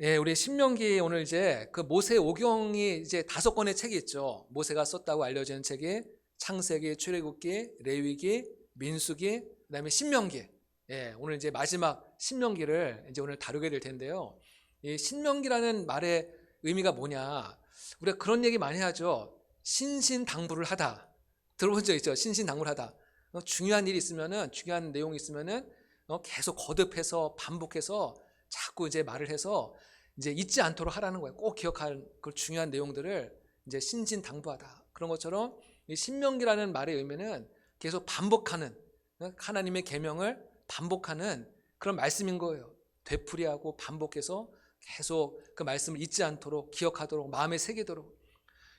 예, 우리 신명기 오늘 이제 그 모세 오경이 이제 5권의 책이 있죠. 모세가 썼다고 알려지는 책이 창세기, 출애굽기, 레위기, 민수기, 그다음에 신명기. 예, 오늘 이제 마지막 신명기를 이제 오늘 다루게 될 텐데요. 이 신명기라는 말의 의미가 뭐냐? 우리가 그런 얘기 많이 하죠. 신신당부를 하다. 들어본 적 있죠? 신신당부를 하다. 중요한 일이 있으면은, 중요한 내용이 있으면은 계속 거듭해서 반복해서 자꾸 이제 말을 해서 이제 잊지 않도록 하라는 거예요. 꼭 기억할 그 중요한 내용들을 이제 신신당부하다. 그런 것처럼 이 신명기라는 말의 의미는 계속 반복하는, 하나님의 계명을 반복하는 그런 말씀인 거예요. 되풀이하고 반복해서 계속 그 말씀을 잊지 않도록, 기억하도록, 마음에 새기도록.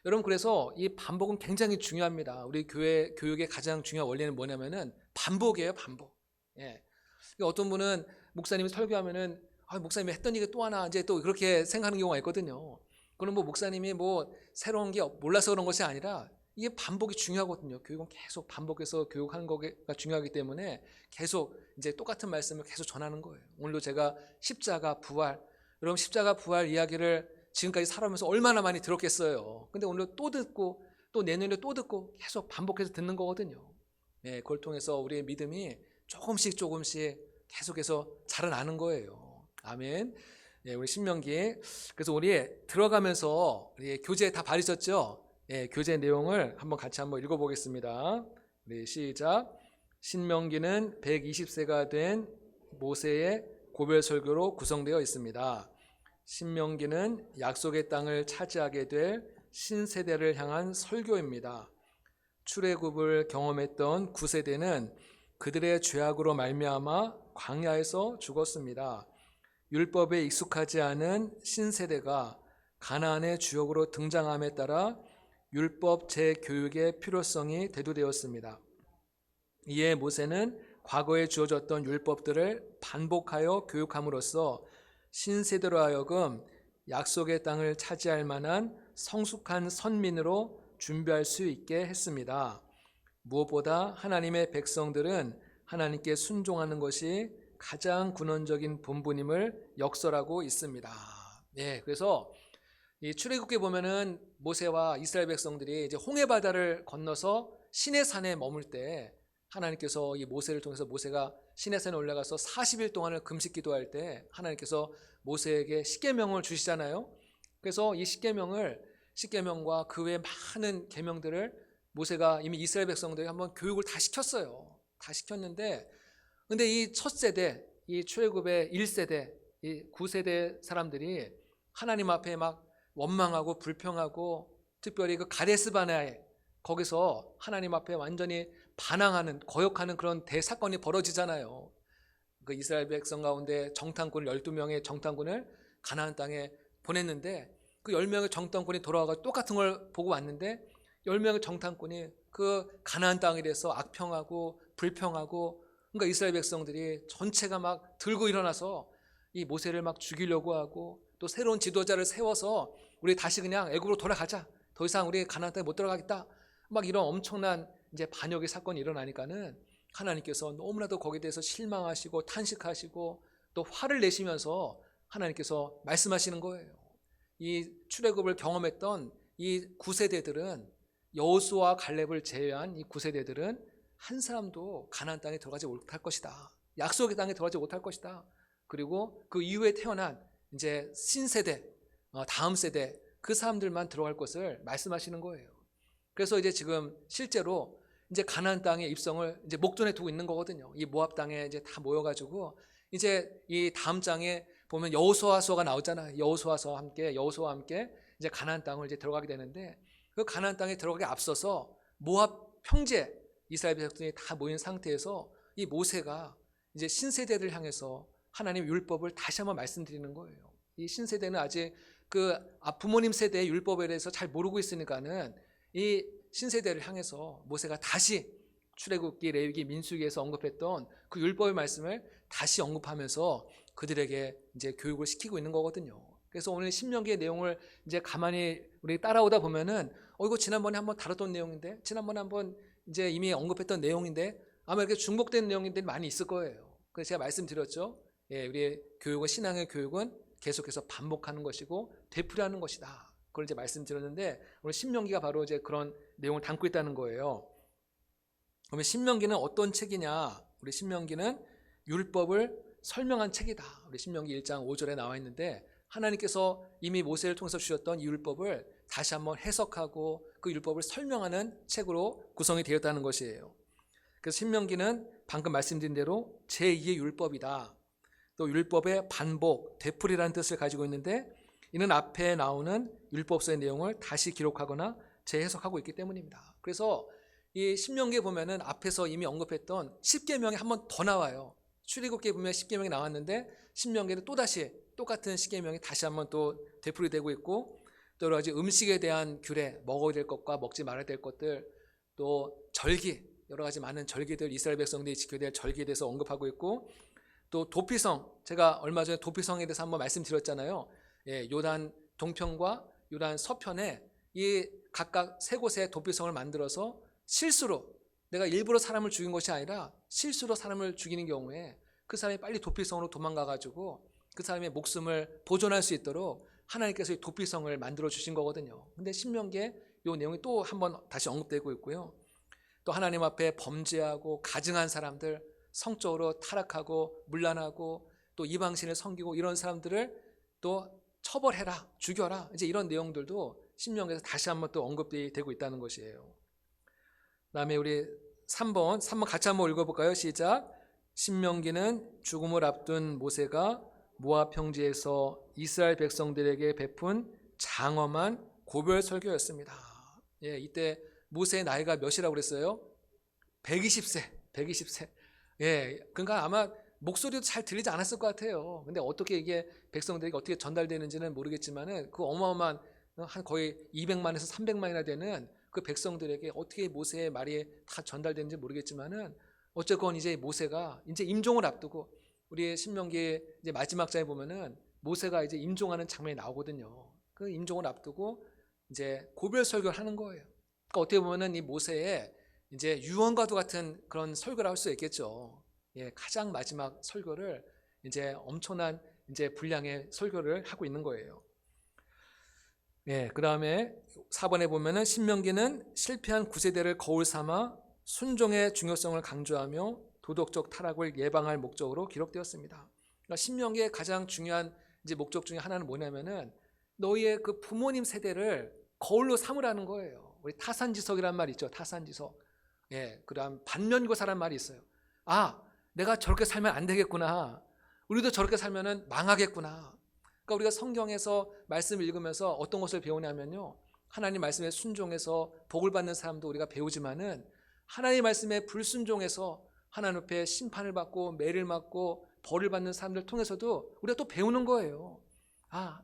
여러분, 그래서 이 반복은 굉장히 중요합니다. 우리 교회 교육의 가장 중요한 원리는 뭐냐면은 반복이에요. 반복. 예. 어떤 분은 목사님이 설교하면은 목사님이 했던 얘기 또 하나 이제 또 그렇게 생각하는 경우가 있거든요. 그럼 뭐 목사님이 뭐 새로운 게 몰라서 그런 것이 아니라 이게 반복이 중요하거든요. 교육은 계속 반복해서 교육하는 거가 중요하기 때문에 계속 이제 똑같은 말씀을 계속 전하는 거예요. 오늘도 제가 십자가 부활, 여러분 십자가 부활 이야기를 지금까지 살아오면서 얼마나 많이 들었겠어요. 근데 오늘 또 듣고 또 내년에 또 듣고 계속 반복해서 듣는 거거든요. 네, 그걸 통해서 우리의 믿음이 조금씩 계속해서 자라나는 거예요. 아멘. 예, 우리 신명기. 그래서 우리 들어가면서 우리 교재 다 받으셨죠? 예, 교재 내용을 같이 한번 읽어보겠습니다. 우리 시작. 신명기는 120세가 된 모세의 고별 설교로 구성되어 있습니다. 신명기는 약속의 땅을 차지하게 될 신세대를 향한 설교입니다. 출애굽을 경험했던 9세대는 그들의 죄악으로 말미암아 광야에서 죽었습니다. 율법에 익숙하지 않은 신세대가 가나안의 주역으로 등장함에 따라 율법 재교육의 필요성이 대두되었습니다. 이에 모세는 과거에 주어졌던 율법들을 반복하여 교육함으로써 신세대로 하여금 약속의 땅을 차지할 만한 성숙한 선민으로 준비할 수 있게 했습니다. 무엇보다 하나님의 백성들은 하나님께 순종하는 것이 가장 근원적인 본분임을 역설하고 있습니다. 예, 그래서 이 출애굽기에 보면은 모세와 이스라엘 백성들이 이제 홍해 바다를 건너서 시내산에 머물 때 하나님께서 이 모세를 통해서 모세가 시내산에 올라가서 40일 동안을 금식 기도할 때 하나님께서 모세에게 십계명을 주시잖아요. 그래서 이 십계명과 그 외 많은 계명들을 모세가 이미 이스라엘 백성들에게 한번 교육을 다 시켰어요. 다 시켰는데 근데 이 첫 세대, 이 출애굽의 1세대, 이 9세대 사람들이 하나님 앞에 막 원망하고 불평하고 특별히 그 가데스 바네아에 거기서 하나님 앞에 완전히 반항하는, 거역하는 그런 대사건이 벌어지잖아요. 그 이스라엘 백성 가운데 정탐꾼 12명의 정탐꾼을 가나안 땅에 보냈는데 그 10명의 정탐꾼이 돌아와서 똑같은 걸 보고 왔는데 10명의 정탐꾼이 그 가나안 땅에 대해서 악평하고 불평하고, 그러니까 이스라엘 백성들이 전체가 막 들고 일어나서 이 모세를 막 죽이려고 하고 또 새로운 지도자를 세워서 우리 다시 그냥 애굽으로 돌아가자. 더 이상 우리 가나안 땅에 못 들어가겠다. 막 이런 엄청난 이제 반역의 사건이 일어나니까는 하나님께서 너무나도 거기에 대해서 실망하시고 탄식하시고 또 화를 내시면서 하나님께서 말씀하시는 거예요. 이 출애굽을 경험했던 이 9세대들은 여호수아와 갈렙을 제외한 이 9세대들은 한 사람도 가나안 땅에 들어가지 못할 것이다. 약속의 땅에 들어가지 못할 것이다. 그리고 그 이후에 태어난 이제 신세대, 다음 세대 그 사람들만 들어갈 것을 말씀하시는 거예요. 그래서 이제 지금 실제로 이제 가나안 땅에 입성을 이제 목전에 두고 있는 거거든요. 이 모압 땅에 이제 다 모여가지고 이제 이 다음 장에 보면 여호수아서가 나오잖아요. 여호수아와 함께 이제 가나안 땅을 이제 들어가게 되는데 그 가나안 땅에 들어가기 앞서서 모압 평지에 이스라엘 백성이 다 모인 상태에서 이 모세가 이제 신세대를 향해서 하나님의 율법을 다시 한번 말씀드리는 거예요. 이 신세대는 아직 그 부모님 세대의 율법에 대해서 잘 모르고 있으니까는 이 신세대를 향해서 모세가 다시 출애굽기, 레위기, 민수기에서 언급했던 그 율법의 말씀을 다시 언급하면서 그들에게 이제 교육을 시키고 있는 거거든요. 그래서 오늘 신명기의 내용을 이제 가만히 우리 따라오다 보면은 이거 지난번에 한번 다뤘던 내용인데, 지난번에 한번 이제 이미 언급했던 내용인데 아마 이렇게 중복된 내용들이 많이 있을 거예요. 그래서 제가 말씀드렸죠. 예, 우리의 교육은, 신앙의 교육은 계속해서 반복하는 것이고 되풀이하는 것이다. 그걸 이제 말씀드렸는데 오늘 신명기가 바로 이제 그런 내용을 담고 있다는 거예요. 그러면 신명기는 어떤 책이냐? 우리 신명기는 율법을 설명한 책이다. 우리 신명기 1장 5절에 나와 있는데 하나님께서 이미 모세를 통해서 주셨던 이 율법을 다시 한번 해석하고 그 율법을 설명하는 책으로 구성이 되었다는 것이에요. 그래서 신명기는 방금 말씀드린 대로 제2의 율법이다. 또 율법의 반복, 되풀이라는 뜻을 가지고 있는데 이는 앞에 나오는 율법서의 내용을 다시 기록하거나 재해석하고 있기 때문입니다. 그래서 이 신명기에 보면은 앞에서 이미 언급했던 10계명이 한 번 더 나와요. 출애굽기에 보면 10계명이 나왔는데 신명기에는 또다시 똑같은 10계명이 다시 한번 또 되풀이되고 있고 또 여러 가지 음식에 대한 규례, 먹어야 될 것과 먹지 말아야 될 것들, 또 절기, 여러 가지 많은 절기들, 이스라엘 백성들이 지켜야 될 절기에 대해서 언급하고 있고 또 도피성, 제가 얼마 전에 도피성에 대해서 한번 말씀드렸잖아요. 요단 동편과 요단 서편에 이 각각 세 곳에 도피성을 만들어서 실수로, 내가 일부러 사람을 죽인 것이 아니라 실수로 사람을 죽이는 경우에 그 사람이 빨리 도피성으로 도망가가지고 그 사람의 목숨을 보존할 수 있도록 하나님께서 이 도피성을 만들어 주신 거거든요. 근데 신명기에 이 내용이 또 한번 다시 언급되고 있고요. 또 하나님 앞에 범죄하고 가증한 사람들, 성적으로 타락하고 문란하고 또 이방신을 섬기고 이런 사람들을 또 처벌해라, 죽여라, 이제 이런 내용들도 신명기에서 다시 한번 또 언급되고 있다는 것이에요. 그다음에 우리 3번 같이 한번 읽어볼까요? 시작. 신명기는 죽음을 앞둔 모세가 모압 평지에서 이스라엘 백성들에게 베푼 장엄한 고별 설교였습니다. 이때 모세의 나이가 몇이라고 그랬어요? 120세. 그러니까 아마 목소리도 잘 들리지 않았을 것 같아요. 근데 어떻게 이게 백성들에게 어떻게 전달되는지는 모르겠지만은 그 어마어마한 한 거의 200만에서 300만이나 되는 그 백성들에게 어떻게 모세의 말이 다 전달되는지 모르겠지만은 어쨌건 이제 모세가 이제 임종을 앞두고 우리 신명기 이제 마지막 장에 보면은 모세가 이제 임종하는 장면이 나오거든요. 그 임종을 앞두고 이제 고별 설교를 하는 거예요. 그러니까 어떻게 보면은 이 모세의 이제 유언과도 같은 그런 설교를 할 수 있겠죠. 가장 마지막 설교를 이제 엄청난 이제 분량의 설교를 하고 있는 거예요. 그 다음에 4번에 보면은 신명기는 실패한 9세대를 거울 삼아 순종의 중요성을 강조하며 도덕적 타락을 예방할 목적으로 기록되었습니다. 그러니까 신명기의 가장 중요한 이제 목적 중에 하나는 뭐냐면은 너희의 그 부모님 세대를 거울로 삼으라는 거예요. 우리 타산지석이란 말 있죠. 타산지석. 그다음 반면교사란 말이 있어요. 내가 저렇게 살면 안 되겠구나. 우리도 저렇게 살면은 망하겠구나. 그러니까 우리가 성경에서 말씀을 읽으면서 어떤 것을 배우냐면요. 하나님 말씀에 순종해서 복을 받는 사람도 우리가 배우지만은 하나님 말씀에 불순종해서 하나님 앞에 심판을 받고 매를 맞고 벌을 받는 사람들 통해서도 우리가 또 배우는 거예요.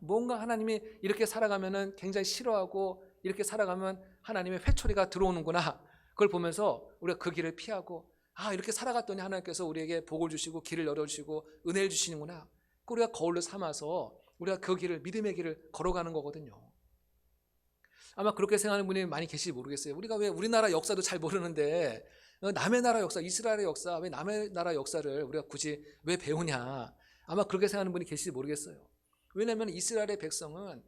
뭔가 하나님이 이렇게 살아가면은 굉장히 싫어하고 이렇게 살아가면 하나님의 회초리가 들어오는구나. 그걸 보면서 우리가 그 길을 피하고 이렇게 살아갔더니 하나님께서 우리에게 복을 주시고 길을 열어주시고 은혜를 주시는구나. 우리가 거울로 삼아서 우리가 그 길을, 믿음의 길을 걸어가는 거거든요. 아마 그렇게 생각하는 분이 많이 계실지 모르겠어요. 우리가 왜 우리나라 역사도 잘 모르는데 남의 나라 역사, 이스라엘의 역사, 왜 남의 나라 역사를 우리가 굳이 왜 배우냐. 아마 그렇게 생각하는 분이 계실지 모르겠어요. 왜냐하면 이스라엘의 백성은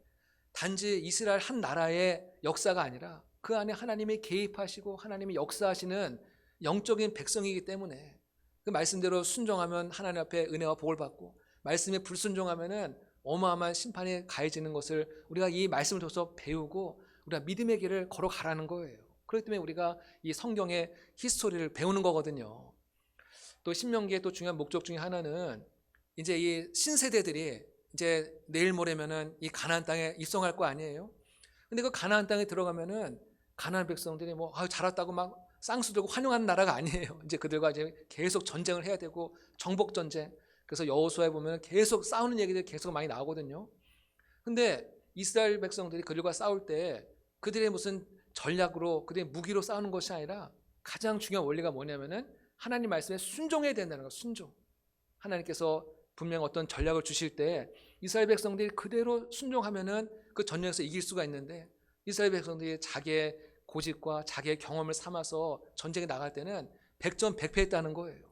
단지 이스라엘 한 나라의 역사가 아니라 그 안에 하나님이 개입하시고 하나님이 역사하시는 영적인 백성이기 때문에 그 말씀대로 순종하면 하나님 앞에 은혜와 복을 받고 말씀에 불순종하면은 어마어마한 심판이 가해지는 것을 우리가 이 말씀을 통해서 배우고 우리가 믿음의 길을 걸어가라는 거예요. 그렇기 때문에 우리가 이 성경의 히스토리를 배우는 거거든요. 또 신명기의 또 중요한 목적 중에 하나는 이제 이 신세대들이 이제 내일 모레면은 이 가나안 땅에 입성할 거 아니에요. 근데 그 가나안 땅에 들어가면은 가나안 백성들이 잘 왔다고 막 쌍수 들고 환영하는 나라가 아니에요. 이제 그들과 이제 계속 전쟁을 해야 되고 정복 전쟁. 그래서 여호수아에 보면 계속 싸우는 얘기들이 계속 많이 나오거든요. 근데 이스라엘 백성들이 그들과 싸울 때 그들의 무슨 전략으로 그들의 무기로 싸우는 것이 아니라 가장 중요한 원리가 뭐냐면은 하나님 말씀에 순종해야 된다는 거예요. 순종. 하나님께서 분명 어떤 전략을 주실 때 이스라엘 백성들이 그대로 순종하면은 그 전쟁에서 이길 수가 있는데 이스라엘 백성들이 자기의 고집과 자기의 경험을 삼아서 전쟁에 나갈 때는 백전백패했다는 거예요.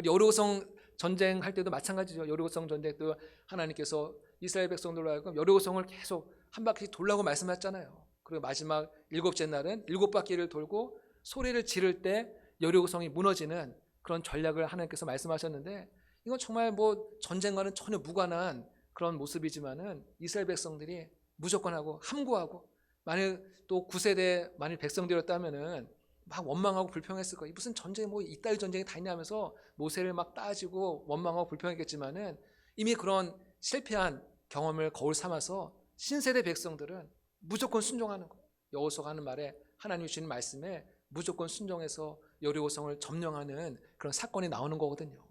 여호성 전쟁할 때도 마찬가지죠. 여리고성 전쟁도 하나님께서 이스라엘 백성들로 하여금 여리고성을 계속 한 바퀴 돌라고 말씀하셨잖아요. 그리고 마지막 7째 날은 7바퀴를 돌고 소리를 지를 때 여리고성이 무너지는 그런 전략을 하나님께서 말씀하셨는데, 이건 정말 뭐 전쟁과는 전혀 무관한 그런 모습이지만은 이스라엘 백성들이 무조건 하고 함구하고, 만일 또 9세대 만일 백성들이었다면은 막 원망하고 불평했을 거예요. 무슨 전쟁이 뭐 이따위 전쟁이 다 있냐 하면서 모세를 막 따지고 원망하고 불평했겠지만은 이미 그런 실패한 경험을 거울 삼아서 신세대 백성들은 무조건 순종하는 거예요. 여호수아가 하는 말에, 하나님이 주신 말씀에 무조건 순종해서 여리고성을 점령하는 그런 사건이 나오는 거거든요.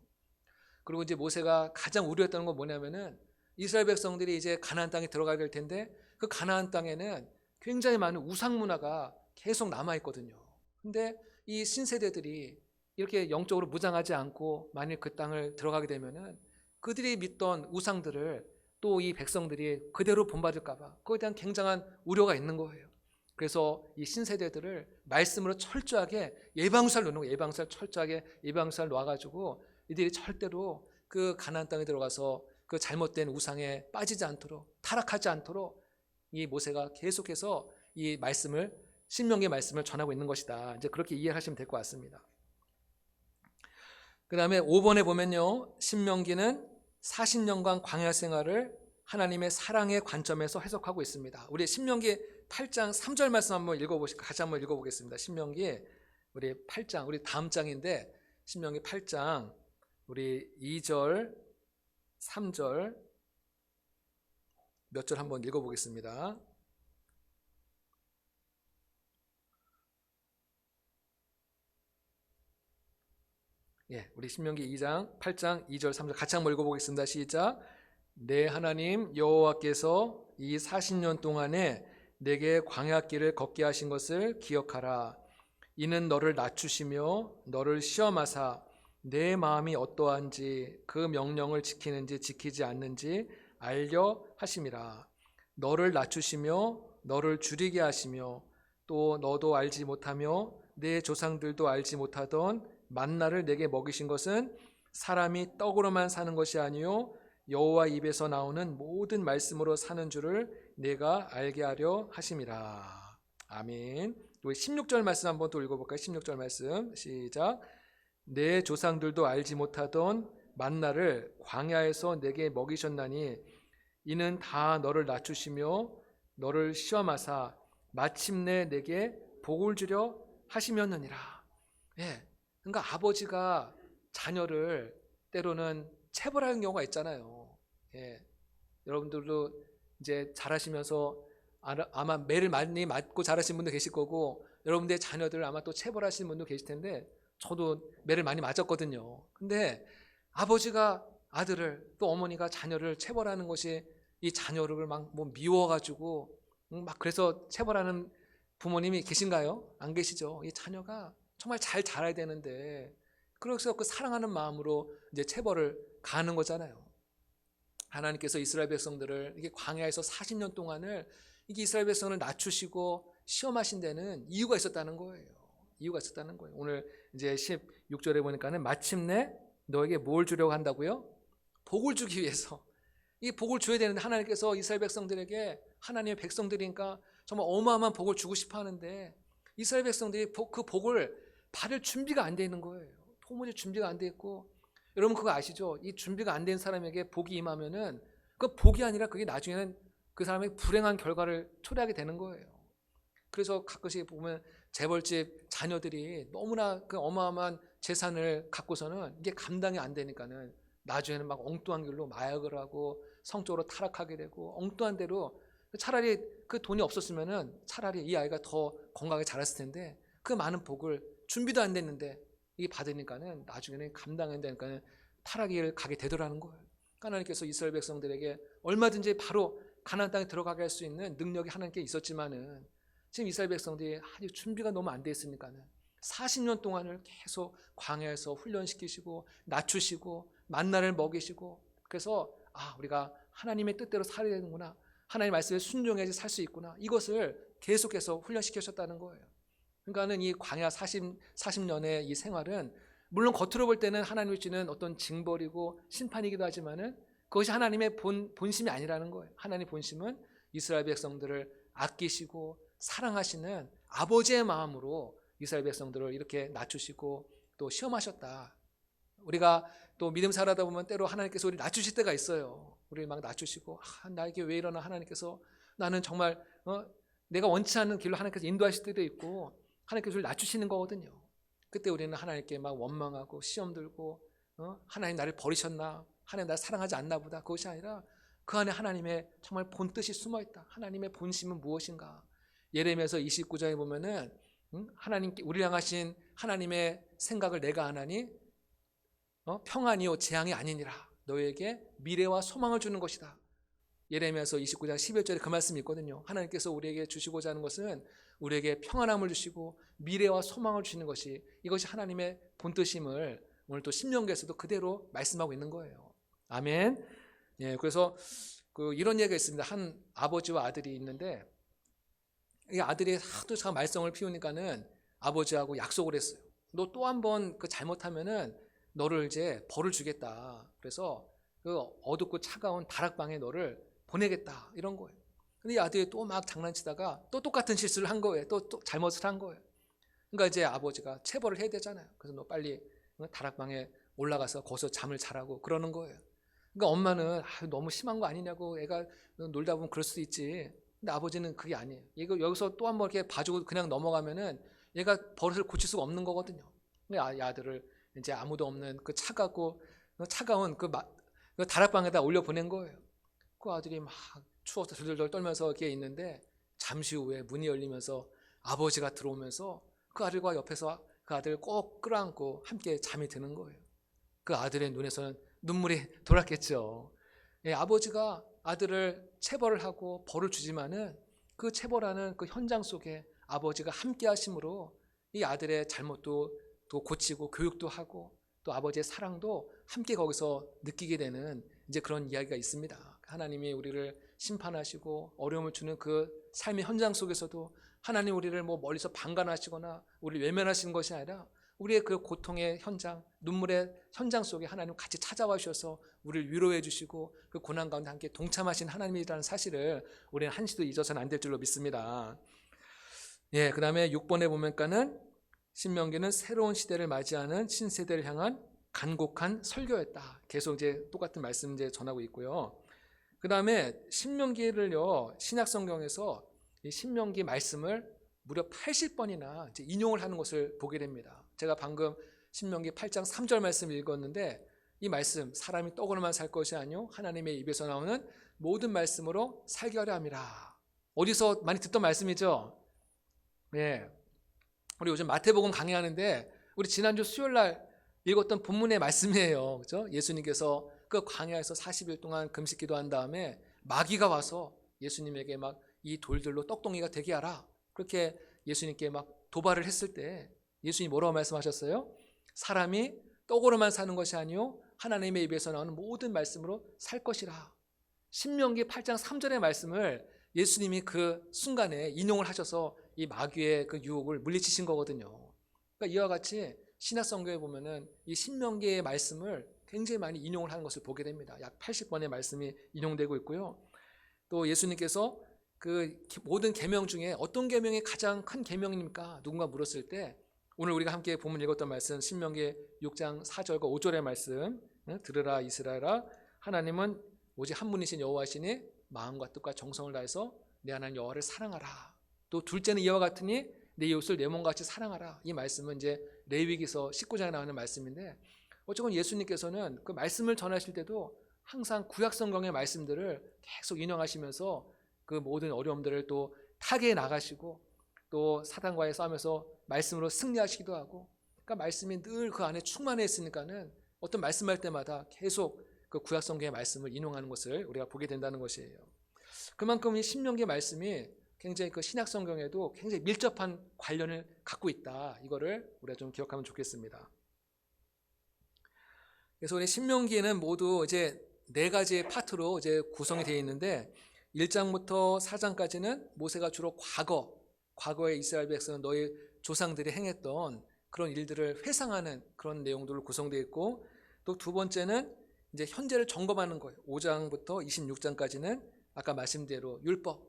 그리고 이제 모세가 가장 우려했던 건 뭐냐면은 이스라엘 백성들이 이제 가나안 땅에 들어가야 될 텐데 그 가나안 땅에는 굉장히 많은 우상 문화가 계속 남아 있거든요. 근데 이 신세대들이 이렇게 영적으로 무장하지 않고 만일 그 땅을 들어가게 되면은 그들이 믿던 우상들을 또 이 백성들이 그대로 본받을까 봐 그거에 대한 굉장한 우려가 있는 거예요. 그래서 이 신세대들을 말씀으로 철저하게 예방수를 놓는 거예요. 예방수를 철저하게 예방수를 놔가지고 이들이 절대로 그 가나안 땅에 들어가서 그 잘못된 우상에 빠지지 않도록, 타락하지 않도록 이 모세가 계속해서 이 말씀을, 신명기의 말씀을 전하고 있는 것이다. 이제 그렇게 이해하시면 될 것 같습니다. 그 다음에 5번에 보면요, 신명기는 40년간 광야 생활을 하나님의 사랑의 관점에서 해석하고 있습니다. 우리 신명기 8장 3절 말씀 한번 읽어보실까요? 같이 한번 읽어보겠습니다. 신명기 우리 8장, 우리 다음 장인데 신명기 8장 우리 2절 3절 몇 절 한번 읽어보겠습니다. 예, 우리 신명기 2장 8장 2절 3절 같이 한번 읽어보겠습니다. 시작. 내 하나님 여호와께서 이 40년 동안에 내게 광야길을 걷게 하신 것을 기억하라. 이는 너를 낮추시며 너를 시험하사 내 마음이 어떠한지 그 명령을 지키는지 지키지 않는지 알려 하심이라. 너를 낮추시며 너를 줄이게 하시며 또 너도 알지 못하며 내 조상들도 알지 못하던 만나를 내게 먹이신 것은 사람이 떡으로만 사는 것이 아니요 여호와 입에서 나오는 모든 말씀으로 사는 줄을 내가 알게 하려 하심이라. 아멘. 우리 16절 말씀 한번 또 읽어볼까요? 16절 말씀 시작. 내 조상들도 알지 못하던 만나를 광야에서 내게 먹이셨나니 이는 다 너를 낮추시며 너를 시험하사 마침내 내게 복을 주려 하시면느니라. 예, 그러니까 아버지가 자녀를 때로는 체벌하는 경우가 있잖아요. 예, 여러분들도 이제 자라시면서 아마 매를 많이 맞고 자라신 분도 계실 거고, 여러분들의 자녀들 아마 또 체벌하시는 분도 계실 텐데, 저도 매를 많이 맞았거든요. 근데 아버지가 아들을, 또 어머니가 자녀를 체벌하는 것이 이 자녀를 막 뭐 미워가지고 막 그래서 체벌하는 부모님이 계신가요? 안 계시죠. 이 자녀가 정말 잘 자라야 되는데, 그래서 그 사랑하는 마음으로 이제 체벌을 가하는 거잖아요. 하나님께서 이스라엘 백성들을 이게 광야에서 40년 동안을 이게 이스라엘 백성을 낮추시고 시험하신 데는 이유가 있었다는 거예요. 이유가 있었다는 거예요. 오늘 이제 16절에 보니까는 마침내 너에게 뭘 주려고 한다고요? 복을 주기 위해서. 이 복을 줘야 되는데 하나님께서 이스라엘 백성들에게, 하나님의 백성들이니까 정말 어마어마한 복을 주고 싶어 하는데 이스라엘 백성들이 그 복을 받을 준비가 안 돼 있는 거예요. 도무지 준비가 안 돼 있고, 여러분 그거 아시죠? 이 준비가 안 된 사람에게 복이 임하면은 그 복이 아니라 그게 나중에는 그 사람의 불행한 결과를 초래하게 되는 거예요. 그래서 가끔씩 보면 재벌집 자녀들이 너무나 그 어마어마한 재산을 갖고서는 이게 감당이 안 되니까는 나중에는 막 엉뚱한 길로 마약을 하고 성적으로 타락하게 되고, 엉뚱한 대로 차라리 그 돈이 없었으면은 차라리 이 아이가 더 건강하게 자랐을 텐데 그 많은 복을 준비도 안 됐는데 이게 받으니까는 나중에는 감당 안 되니까는 타락을 가게 되더라는 거예요. 하나님께서 이스라엘 백성들에게 얼마든지 바로 가나안 땅에 들어가게 할 수 있는 능력이 하나님께 있었지만은 지금 이스라엘 백성들이 아직 준비가 너무 안 돼 있으니까는 40년 동안을 계속 광야에서 훈련시키시고 낮추시고 만나를 먹이시고, 그래서 우리가 하나님의 뜻대로 살아야 되는구나, 하나님 말씀에 순종해야지 살 수 있구나, 이것을 계속해서 훈련시키셨다는 거예요. 그러니까는 이 광야 40년의 이 생활은 물론 겉으로 볼 때는 하나님이 주는 어떤 징벌이고 심판이기도 하지만은 그것이 하나님의 본심이 아니라는 거예요. 하나님 본심은 이스라엘 백성들을 아끼시고 사랑하시는 아버지의 마음으로 이스라엘 백성들을 이렇게 낮추시고 또 시험하셨다. 우리가 또 믿음 살아다 보면 때로 하나님께서 우리 낮추실 때가 있어요. 우리 막 낮추시고 나에게 왜 이러나 하나님께서 나는 정말 내가 원치 않는 길로 하나님께서 인도하실 때도 있고 하나님께서 우리를 낮추시는 거거든요. 그때 우리는 하나님께 막 원망하고 시험 들고 하나님 나를 버리셨나, 하나님 나를 사랑하지 않나 보다. 그것이 아니라 그 안에 하나님의 정말 본뜻이 숨어있다. 하나님의 본심은 무엇인가. 예레미야서 29장에 보면은 하나님께 우리를 향하신 하나님의 생각을 내가 아나니 평안이요 재앙이 아니니라. 너에게 미래와 소망을 주는 것이다. 예레미야서 29장 11절에 그 말씀이 있거든요. 하나님께서 우리에게 주시고자 하는 것은 우리에게 평안함을 주시고 미래와 소망을 주시는 것이, 이것이 하나님의 본뜻임을 오늘 또 신명기에서도 그대로 말씀하고 있는 거예요. 아멘. 예, 그래서 이런 얘기가 있습니다. 한 아버지와 아들이 있는데 이 아들이 하도 참 말썽을 피우니까는 아버지하고 약속을 했어요. 너 또 한 번 잘못하면은 너를 이제 벌을 주겠다. 그래서 그 어둡고 차가운 다락방에 너를 보내겠다. 이런 거예요. 근데 이 아들이 또 막 장난치다가 또 똑같은 실수를 한 거예요. 또 잘못을 한 거예요. 그러니까 이제 아버지가 체벌을 해야 되잖아요. 그래서 너 빨리 다락방에 올라가서 거기서 잠을 자라고 그러는 거예요. 그러니까 엄마는 너무 심한 거 아니냐고, 애가 놀다 보면 그럴 수도 있지. 근데 아버지는 그게 아니에요. 이거 여기서 또 한 번 이렇게 봐주고 그냥 넘어가면은 얘가 버릇을 고칠 수가 없는 거거든요. 근데 이 아들을 이제 아무도 없는 그 차가운 그 다락방에다 올려 보낸 거예요. 그 아들이 막 추워서 덜덜덜 떨면서 이렇게 있는데 잠시 후에 문이 열리면서 아버지가 들어오면서 그 아들과 옆에서 그 아들을 꼭 끌어안고 함께 잠이 드는 거예요. 그 아들의 눈에서는 눈물이 돌았겠죠. 예, 아버지가 아들을 체벌을 하고 벌을 주지만은 그 체벌하는 그 현장 속에 아버지가 함께 하심으로 이 아들의 잘못도 또 고치고 교육도 하고 또 아버지의 사랑도 함께 거기서 느끼게 되는 이제 그런 이야기가 있습니다. 하나님이 우리를 심판하시고 어려움을 주는 그 삶의 현장 속에서도 하나님 우리를 뭐 멀리서 방관하시거나 우리를 외면하시는 것이 아니라 우리의 그 고통의 현장, 눈물의 현장 속에 하나님 같이 찾아와 주셔서 우리를 위로해 주시고 그 고난 가운데 함께 동참하신 하나님이라는 사실을 우리는 한시도 잊어서는 안 될 줄로 믿습니다. 예, 그 다음에 6번에 보면까는 신명기는 새로운 시대를 맞이하는 신세대를 향한 간곡한 설교였다. 계속 이제 똑같은 말씀 이제 전하고 있고요. 그 다음에 신명기를요, 신약 성경에서 이 신명기 말씀을 무려 80번이나 이제 인용을 하는 것을 보게 됩니다. 제가 방금 신명기 8장 3절 말씀 읽었는데 이 말씀, 사람이 떡으로만 살 것이 아니요 하나님의 입에서 나오는 모든 말씀으로 살게 하려 함이라. 어디서 많이 듣던 말씀이죠? 네. 우리 요즘 마태복음 강의하는데 우리 지난주 수요일 날 읽었던 본문의 말씀이에요. 그렇죠? 예수님께서 그 광야에서 40일 동안 금식 기도한 다음에 마귀가 와서 예수님에게 막 이 돌들로 떡덩이가 되게 하라. 그렇게 예수님께 막 도발을 했을 때 예수님이 뭐라고 말씀하셨어요? 사람이 떡으로만 사는 것이 아니요 하나님의 입에서 나오는 모든 말씀으로 살 것이라. 신명기 8장 3절의 말씀을 예수님이 그 순간에 인용을 하셔서 이 마귀의 그 유혹을 물리치신 거거든요. 그러니까 이와 같이 신약 성경에 보면은 이 신명기의 말씀을 굉장히 많이 인용을 하는 것을 보게 됩니다. 약 80번의 말씀이 인용되고 있고요. 또 예수님께서 그 모든 계명 중에 어떤 계명이 가장 큰 계명입니까? 누군가 물었을 때 오늘 우리가 함께 본문 읽었던 말씀 신명기 6장 4절과 5절의 말씀, 들으라 이스라엘아 하나님은 오직 한 분이신 여호와시니 마음과 뜻과 정성을 다해서 내 하나님 여호와를 사랑하라. 또 둘째는 이와 같으니 내 이웃을 내 몸과 같이 사랑하라. 이 말씀은 이제 레위기서 19장에 나오는 말씀인데 어쨌건 예수님께서는 그 말씀을 전하실 때도 항상 구약 성경의 말씀들을 계속 인용하시면서 그 모든 어려움들을 또 타개해 나가시고 또 사단과의 싸움에서 말씀으로 승리하시기도 하고, 그러니까 말씀이 늘 그 안에 충만해 있으니까는 어떤 말씀할 때마다 계속 그 구약 성경의 말씀을 인용하는 것을 우리가 보게 된다는 것이에요. 그만큼 이 신명기 말씀이 굉장히 그 신약 성경에도 굉장히 밀접한 관련을 갖고 있다. 이거를 우리가 좀 기억하면 좋겠습니다. 그래서 우리 신명기에는 모두 이제 4가지의 파트로 이제 구성이 되어 있는데 1장부터 4장까지는 모세가 주로 과거에 이스라엘 백성은 너희 조상들이 행했던 그런 일들을 회상하는 그런 내용들로 구성되어 있고, 또 두 번째는 이제 현재를 점검하는 거예요. 5장부터 26장까지는 아까 말씀대로 율법,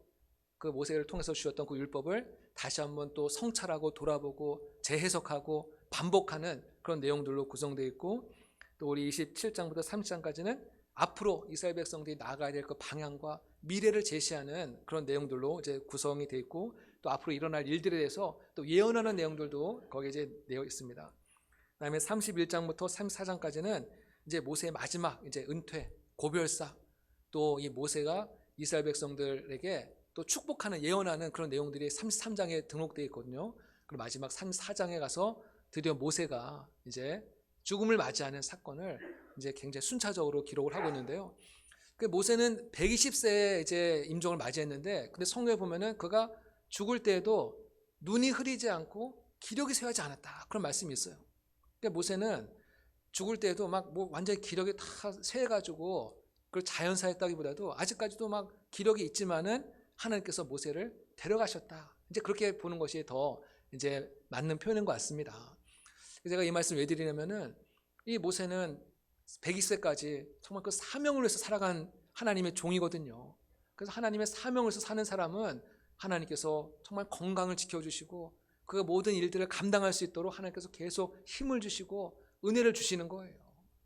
그 모세를 통해서 주셨던 그 율법을 다시 한번 또 성찰하고 돌아보고 재해석하고 반복하는 그런 내용들로 구성되어 있고, 또 우리 27장부터 30장까지는 앞으로 이스라엘 백성들이 나아가야 될 그 방향과 미래를 제시하는 그런 내용들로 이제 구성이 되어 있고, 또 앞으로 일어날 일들에 대해서 또 예언하는 내용들도 거기에 이제 되어 있습니다. 그다음에 31장부터 34장까지는 이제 모세의 마지막 이제 은퇴, 고별사, 또 이 모세가 이스라엘 백성들에게 또 축복하는 예언하는 그런 내용들이 33장에 등록되어 있거든요. 그리고 마지막 34장에 가서 드디어 모세가 이제 죽음을 맞이하는 사건을 이제 굉장히 순차적으로 기록을 하고 있는데요. 그 모세는 120세에 이제 임종을 맞이했는데, 근데 성경에 보면은 그가 죽을 때에도 눈이 흐리지 않고 기력이 쇠하지 않았다, 그런 말씀이 있어요. 그러니까 모세는 죽을 때에도 막 뭐 완전히 기력이 다 쇠해가지고 그걸 자연사했다기보다도 아직까지도 막 기력이 있지만은 하나님께서 모세를 데려가셨다, 이제 그렇게 보는 것이 더 이제 맞는 표현인 것 같습니다. 제가 이 말씀 왜 드리냐면은 이 모세는 120세까지 정말 그 사명을 위해서 살아간 하나님의 종이거든요. 그래서 하나님의 사명을 위해서 사는 사람은 하나님께서 정말 건강을 지켜주시고 그 모든 일들을 감당할 수 있도록 하나님께서 계속 힘을 주시고 은혜를 주시는 거예요.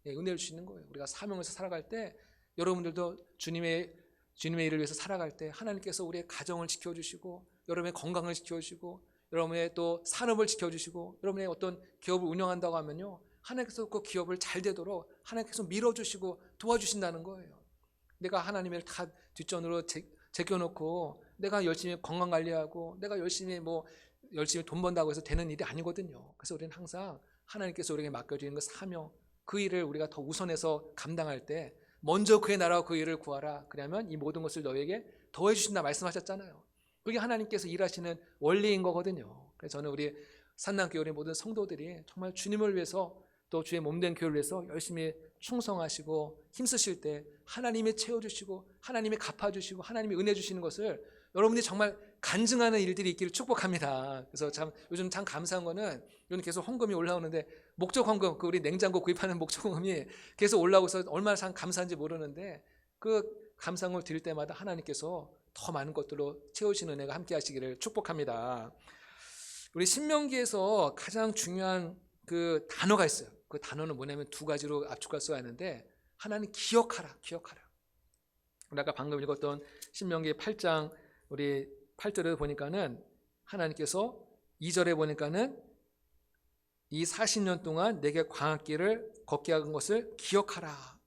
은혜를 주시는 거예요. 우리가 사명을 위해서 살아갈 때, 여러분들도 주님의 일을 위해서 살아갈 때 하나님께서 우리의 가정을 지켜주시고, 여러분의 건강을 지켜주시고, 여러분의 또 산업을 지켜주시고, 여러분의 어떤 기업을 운영한다고 하면요, 하나님께서 그 기업을 잘 되도록 하나님께서 밀어주시고 도와주신다는 거예요. 내가 하나님을 다 뒷전으로 제껴놓고 내가 열심히 건강관리하고 내가 열심히 돈 번다고 해서 되는 일이 아니거든요. 그래서 우리는 항상 하나님께서 우리에게 맡겨주는 그 사명, 그 일을 우리가 더 우선해서 감당할 때 먼저 그의 나라와 그 일을 구하라, 그러면 이 모든 것을 너에게 더해 주신다 말씀하셨잖아요. 그게 하나님께서 일하시는 원리인 거거든요. 그래서 저는 우리 산남교회 모든 성도들이 정말 주님을 위해서 또 주의 몸된 교회를 위해서 열심히 충성하시고 힘쓰실 때 하나님이 채워주시고 하나님이 갚아주시고 하나님이 은혜 주시는 것을 여러분들이 정말 간증하는 일들이 있기를 축복합니다. 그래서 요즘 참 감사한 거는 요즘 계속 헌금이 올라오는데, 목적 헌금, 그 우리 냉장고 구입하는 목적 헌금이 계속 올라오고서 얼마나 참 감사한지 모르는데, 그 감사함을 드릴 때마다 하나님께서 더 많은 것들로 채우시는 은혜가 함께 하시기를 축복합니다. 우리 신명기에서 가장 중요한 그 단어가 있어요. 그 단어는 뭐냐면 두 가지로 압축할 수가 있는데, 하나는 기억하라, 기억하라. 우리 아까 방금 읽었던 신명기 8장 우리 8절에 보니까는 하나님께서 2절에 보니까는 이 40년 동안 내게 광학길을 걷게 한 것을 기억하라.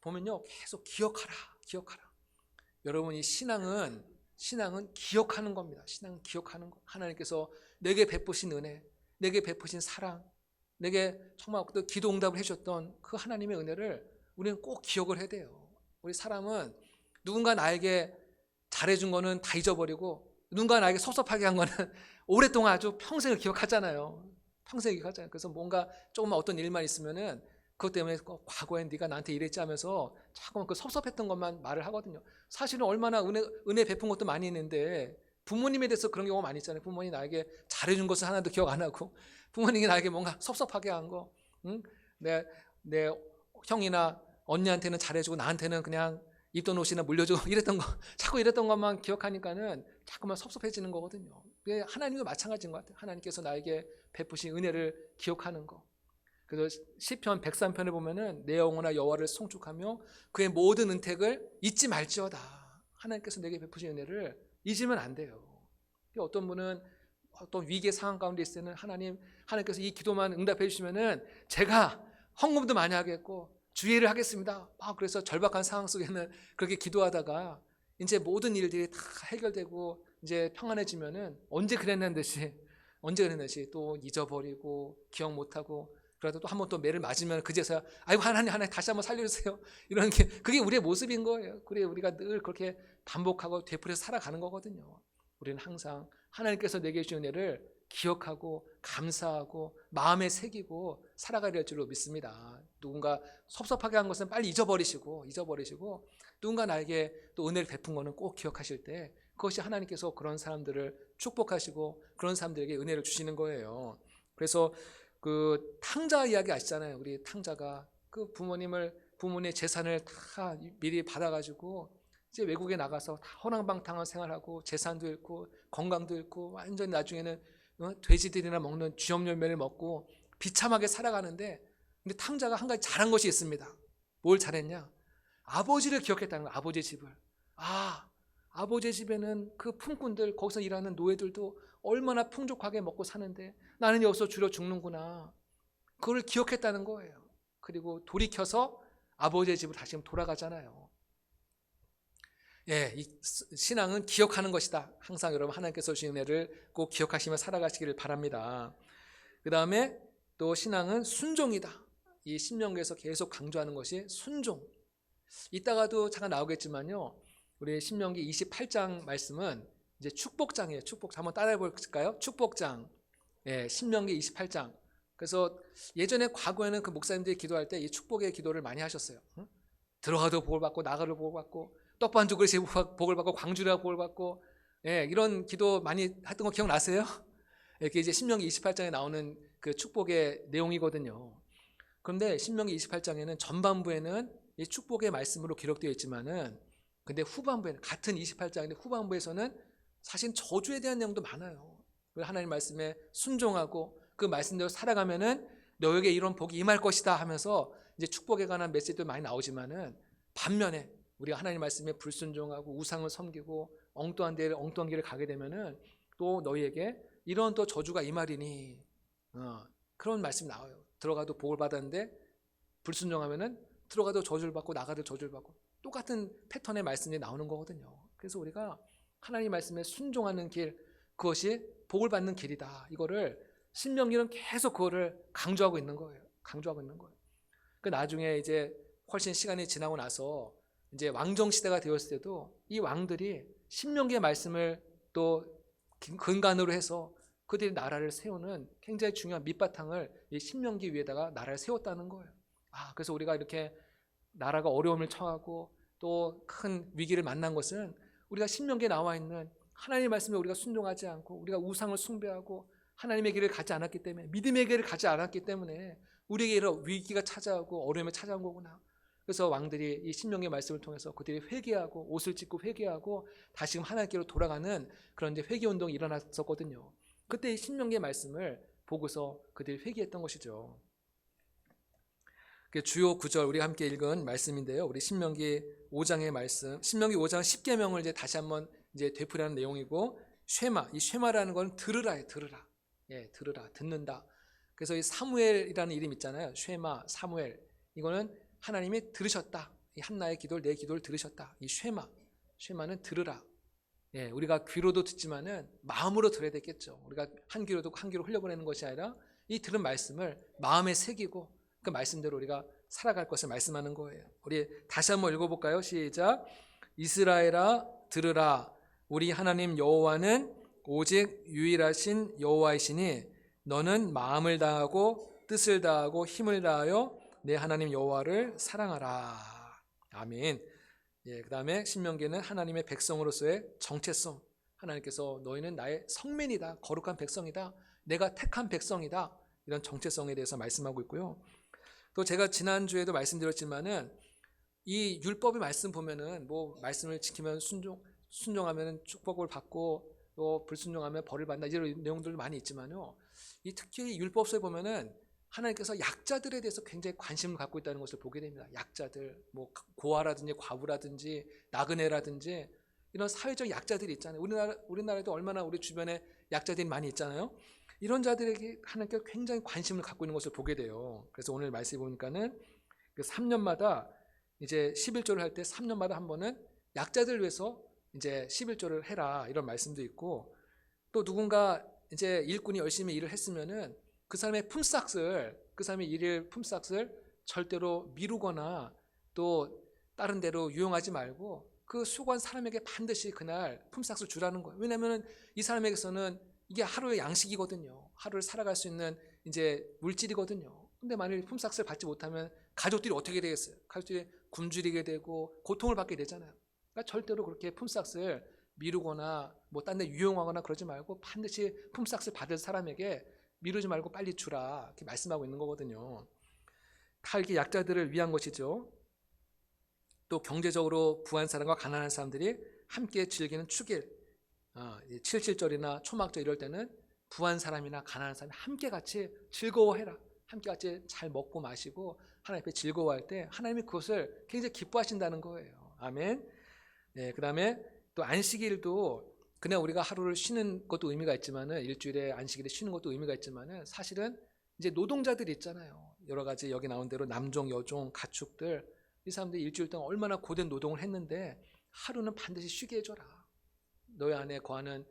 보면요, 계속 기억하라, 기억하라. 여러분, 이 신앙은 기억하는 겁니다. 신앙은 기억하는 거. 하나님께서 내게 베푸신 은혜, 내게 베푸신 사랑, 내게 정말 또 기도 응답을 해줬던 그 하나님의 은혜를 우리는 꼭 기억을 해야 돼요. 우리 사람은 누군가 나에게 잘해준 거는 다 잊어버리고, 누군가 나에게 섭섭하게 한 거는 오랫동안 아주 평생을 기억하잖아요. 평생 기억하잖아요. 그래서 뭔가 조금만 어떤 일만 있으면은 그것 때문에 과거에 네가 나한테 이랬지 하면서 자꾸만 그 섭섭했던 것만 말을 하거든요. 사실은 얼마나 은혜 베푼 것도 많이 있는데, 부모님에 대해서 그런 경우가 많이 있잖아요. 부모님이 나에게 잘해준 것을 하나도 기억 안 하고, 부모님이 나에게 뭔가 섭섭하게 한 거, 응? 내 형이나 언니한테는 잘해주고 나한테는 그냥 입던 옷이나 물려주고 이랬던 거, 자꾸 이랬던 것만 기억하니까는 자꾸만 섭섭해지는 거거든요. 하나님도 마찬가지인 것 같아요. 하나님께서 나에게 베푸신 은혜를 기억하는 거. 그래서 시편 103편에 보면은 내 영혼아 여호와를 송축하며 그의 모든 은택을 잊지 말지어다. 하나님께서 내게 베푸신 은혜를 잊으면 안 돼요. 어떤 분은 어떤 위기의 상황 가운데 있을 때는 하나님께서 이 기도만 응답해 주시면은 제가 헌금도 많이 하겠고 주의를 하겠습니다. 그래서 절박한 상황 속에는 그렇게 기도하다가 이제 모든 일들이 다 해결되고 이제 평안해지면은 언제 그랬는 듯이 또 잊어버리고 기억 못하고, 그래도 또 한 번 또 매를 맞으면 그제서야 아이고 하나님 다시 한번 살려주세요, 이런 게 그게 우리의 모습인 거예요. 그래, 우리가 늘 그렇게 반복하고 되풀이해서 살아가는 거거든요. 우리는 항상 하나님께서 내게 주신 은혜를 기억하고 감사하고 마음에 새기고 살아가야 될 줄로 믿습니다. 누군가 섭섭하게 한 것은 빨리 잊어버리시고 누군가 나에게 또 은혜를 베푼 것은 꼭 기억하실 때, 그것이 하나님께서 그런 사람들을 축복하시고 그런 사람들에게 은혜를 주시는 거예요. 그래서 그 탕자 이야기 아시잖아요. 우리 탕자가 그 부모님의 재산을 다 미리 받아가지고 이제 외국에 나가서 다 허랑방탕한 생활하고 재산도 잃고 건강도 잃고 완전히 나중에는 돼지들이나 먹는 쥐염열매를 먹고 비참하게 살아가는데, 근데 탕자가 한 가지 잘한 것이 있습니다. 뭘 잘했냐? 아버지를 기억했다는 거예요. 아버지 집을. 아버지 집에는 그 품꾼들, 거기서 일하는 노예들도 얼마나 풍족하게 먹고 사는데 나는 여기서 줄여 죽는구나. 그걸 기억했다는 거예요. 그리고 돌이켜서 아버지의 집으로 다시 돌아가잖아요. 이 신앙은 기억하는 것이다. 항상 여러분 하나님께서 주신 은혜를 꼭 기억하시며 살아가시기를 바랍니다. 그 다음에 또 신앙은 순종이다. 이 신명기에서 계속 강조하는 것이 순종. 이따가도 잠깐 나오겠지만요, 우리 신명기 28장 말씀은 이제 축복장이에요. 축복. 한번 따라해 볼까요? 축복장. 신명기 28장. 그래서 예전에 과거에는 그 목사님들이 기도할 때 이 축복의 기도를 많이 하셨어요. 들어가도 복을 받고 나가도 복을 받고 떡반죽 그릇이 복을 받고 광주리가 복을 받고, 이런 기도 많이 했던 거 기억나세요? 이렇게 이제 신명기 28장에 나오는 그 축복의 내용이거든요. 그런데 신명기 28장에는 전반부에는 이 축복의 말씀으로 기록되어 있지만은, 근데 후반부에는, 같은 28장인데 후반부에서는 사실 저주에 대한 내용도 많아요. 하나님 말씀에 순종하고 그 말씀대로 살아가면은 너에게 이런 복이 임할 것이다 하면서 이제 축복에 관한 메시지도 많이 나오지만은, 반면에 우리가 하나님 말씀에 불순종하고 우상을 섬기고 엉뚱한 길을 가게 되면은 또 너희에게 이런 또 저주가 임하리니, 그런 말씀이 나와요. 들어가도 복을 받았는데 불순종하면은 들어가도 저주를 받고 나가도 저주를 받고, 똑같은 패턴의 말씀이 나오는 거거든요. 그래서 우리가 하나님 말씀에 순종하는 길, 그것이 복을 받는 길이다. 이거를 신명기는 계속 그거를 강조하고 있는 거예요. 그 나중에 이제 훨씬 시간이 지나고 나서 이제 왕정 시대가 되었을 때도 이 왕들이 신명기의 말씀을 또 근간으로 해서 그들이 나라를 세우는 굉장히 중요한 밑바탕을 이 신명기 위에다가 나라를 세웠다는 거예요. 그래서 우리가 이렇게 나라가 어려움을 처하고 또 큰 위기를 만난 것은 우리가 신명기에 나와 있는 하나님의 말씀에 우리가 순종하지 않고 우리가 우상을 숭배하고 하나님의 길을 가지 않았기 때문에, 믿음의 길을 가지 않았기 때문에 우리에게 이런 위기가 찾아오고 어려움이 찾아온 거구나. 그래서 왕들이 이 신명기의 말씀을 통해서 그들이 회개하고 옷을 찢고 회개하고 다시금 하나님께로 돌아가는 그런 이제 회개 운동이 일어났었거든요. 그때 이 신명기의 말씀을 보고서 그들이 회개했던 것이죠. 주요 9절 우리가 함께 읽은 말씀인데요. 우리 신명기 5장의 말씀, 신명기 5장 10계명을 이제 다시 한번 이제 되풀이하는 내용이고, 쉐마, 이 쉐마라는 건 들으라예요. 들으라. 들으라, 듣는다. 그래서 이 사무엘이라는 이름 있잖아요. 쉐마, 사무엘. 이거는 하나님이 들으셨다. 이 한나의 기도를, 내 기도를 들으셨다. 이 쉐마는 들으라. 우리가 귀로도 듣지만은 마음으로 들어야 되겠죠. 우리가 한 귀로 듣고 한 귀로 흘려보내는 것이 아니라 이 들은 말씀을 마음에 새기고 그 말씀대로 우리가 살아갈 것을 말씀하는 거예요. 우리 다시 한번 읽어볼까요? 시작. 이스라엘아 들으라. 우리 하나님 여호와는 오직 유일하신 여호와이시니 너는 마음을 다하고 뜻을 다하고 힘을 다하여 내 하나님 여호와를 사랑하라. 아멘. 그 다음에 신명기는 하나님의 백성으로서의 정체성, 하나님께서 너희는 나의 성민이다, 거룩한 백성이다, 내가 택한 백성이다, 이런 정체성에 대해서 말씀하고 있고요. 또 제가 지난주에도 말씀드렸지만은 이 율법의 말씀 보면은 뭐 말씀을 지키면 순종하면 축복을 받고 또 불순종하면 벌을 받는다, 이런 내용들도 많이 있지만요, 이 특히 율법서에 보면은 하나님께서 약자들에 대해서 굉장히 관심을 갖고 있다는 것을 보게 됩니다. 약자들, 뭐 고아라든지 과부라든지 나그네라든지 이런 사회적 약자들이 있잖아요. 우리나라에도 얼마나 우리 주변에 약자들이 많이 있잖아요. 이런 자들에게 하나님께서 굉장히 관심을 갖고 있는 것을 보게 돼요. 그래서 오늘 말씀 보니까는 그 3년마다 이제 11조를 할 때 3년마다 한 번은 약자들을 위해서 이제 11조를 해라, 이런 말씀도 있고, 또 누군가 이제 일꾼이 열심히 일을 했으면은 그 사람의 일일 품삯을 절대로 미루거나 또 다른 데로 유용하지 말고 그 수고한 사람에게 반드시 그날 품삯을 주라는 거예요. 왜냐하면 이 사람에게서는 이게 하루의 양식이거든요. 하루를 살아갈 수 있는 이제 물질이거든요. 근데 만일 품삯을 받지 못하면 가족들이 어떻게 되겠어요? 가족들이 굶주리게 되고 고통을 받게 되잖아요. 그러니까 절대로 그렇게 품삯을 미루거나 뭐 딴 데 유용하거나 그러지 말고 반드시 품삯을 받을 사람에게 미루지 말고 빨리 주라 이렇게 말씀하고 있는 거거든요. 다 이렇게 약자들을 위한 것이죠. 또 경제적으로 부한 사람과 가난한 사람들이 함께 즐기는 축일, 77절이나 초막절 이럴 때는 부한 사람이나 가난한 사람이 함께 같이 즐거워해라. 함께 같이 잘 먹고 마시고 하나님 앞에 즐거워할 때 하나님이 그것을 굉장히 기뻐하신다는 거예요. 아멘. 네, 그 다음에 또 안식일도 그냥 우리가 하루를 쉬는 것도 의미가 있지만은, 일주일에 안식일에 쉬는 것도 의미가 있지만은, 사실은 이제 노동자들이 있잖아요. 여러 가지 여기 나온 대로 남종, 여종, 가축들, 이 사람들이 일주일 동안 얼마나 고된 노동을 했는데 하루는 반드시 쉬게 해줘라. 너희 안에 거하는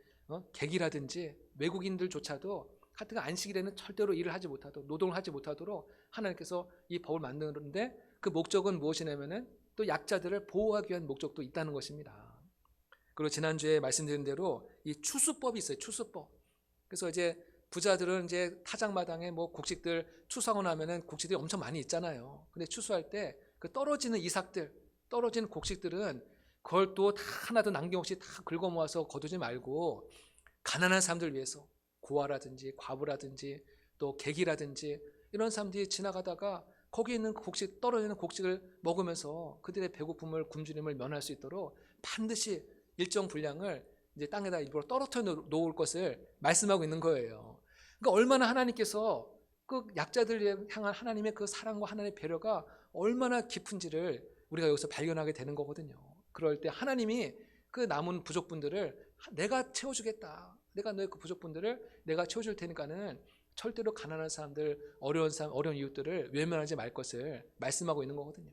객이라든지 외국인들조차도 하여튼 안식일에는 절대로 일을 하지 못하도록, 노동을 하지 못하도록 하나님께서 이 법을 만드는데, 그 목적은 무엇이냐면은 또 약자들을 보호하기 위한 목적도 있다는 것입니다. 그리고 지난주에 말씀드린 대로 이 추수법이 있어요. 추수법. 그래서 이제 부자들은 이제 타작마당에 뭐 곡식들 추수하고 나면은 곡식들이 엄청 많이 있잖아요. 근데 추수할 때 그 떨어지는 이삭들, 떨어지는 곡식들은 그걸 또 다 하나도 남김없이 다 긁어 모아서 거두지 말고 가난한 사람들 위해서, 고아라든지 과부라든지 또 객이라든지 이런 사람들이 지나가다가 거기 있는 곡식, 떨어지는 곡식을 먹으면서 그들의 배고픔을, 굶주림을 면할 수 있도록 반드시 일정 분량을 이제 땅에다 일부러 떨어뜨려 놓을 것을 말씀하고 있는 거예요. 그러니까 얼마나 하나님께서 그 약자들 향한 하나님의 그 사랑과 하나님의 배려가 얼마나 깊은지를 우리가 여기서 발견하게 되는 거거든요. 그럴 때 하나님이 그 남은 부족분들을 내가 채워주겠다. 내가 너의 그 부족분들을 내가 채워줄 테니까는 절대로 가난한 사람들, 어려운 사람, 어려운 이웃들을 외면하지 말 것을 말씀하고 있는 거거든요.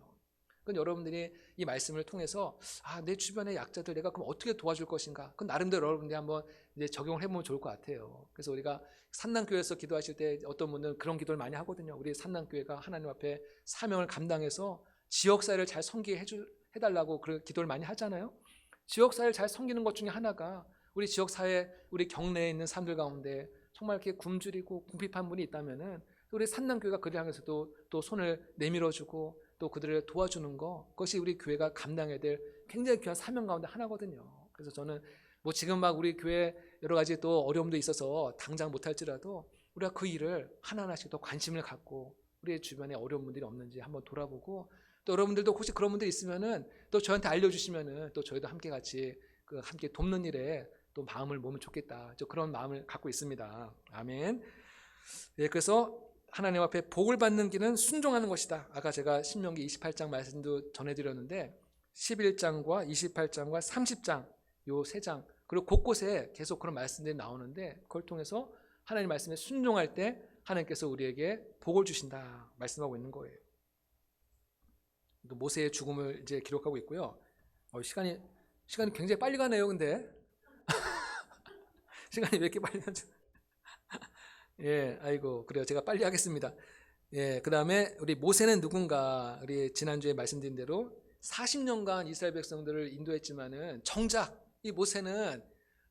그건 여러분들이 이 말씀을 통해서 내 주변의 약자들 내가 그럼 어떻게 도와줄 것인가? 그건 나름대로 여러분들이 한번 이제 적용을 해보면 좋을 것 같아요. 그래서 우리가 산남교회에서 기도하실 때 어떤 분은 그런 기도를 많이 하거든요. 우리 산남교회가 하나님 앞에 사명을 감당해서 지역사회를 잘 섬기게 해달라고 그런 기도를 많이 하잖아요. 지역사회를 잘 섬기는 것 중에 하나가 우리 지역사회, 우리 경내에 있는 사람들 가운데 정말 이렇게 굶주리고 궁핍한 분이 있다면은 우리 산남교회가 그들 향해서도 또 손을 내밀어주고 또 그들을 도와주는 거, 그것이 우리 교회가 감당해야 될 굉장히 귀한 사명 가운데 하나거든요. 그래서 저는 뭐 지금 막 우리 교회 여러 가지 또 어려움도 있어서 당장 못할지라도 우리가 그 일을 하나하나씩 더 관심을 갖고 우리 주변에 어려운 분들이 없는지 한번 돌아보고, 또 여러분들도 혹시 그런 분들이 있으면은 또 저한테 알려주시면은 또 저희도 함께 같이 함께 돕는 일에 또 마음을 모으면 좋겠다. 저 그런 마음을 갖고 있습니다. 아멘. 네, 그래서 하나님 앞에 복을 받는 길은 순종하는 것이다. 아까 제가 신명기 28장 말씀도 전해드렸는데 11장과 28장과 30장 요 세 장, 그리고 곳곳에 계속 그런 말씀들이 나오는데 그걸 통해서 하나님 말씀에 순종할 때 하나님께서 우리에게 복을 주신다 말씀하고 있는 거예요. 또 모세의 죽음을 이제 기록하고 있고요. 시간이 굉장히 빨리 가네요. 근데 시간이 왜 이렇게 빨리 가죠? 예, 아이고, 그래요. 제가 빨리 하겠습니다. 예, 그 다음에 우리 모세는 누군가, 우리 지난주에 말씀드린 대로 40년간 이스라엘 백성들을 인도했지만은 정작 이 모세는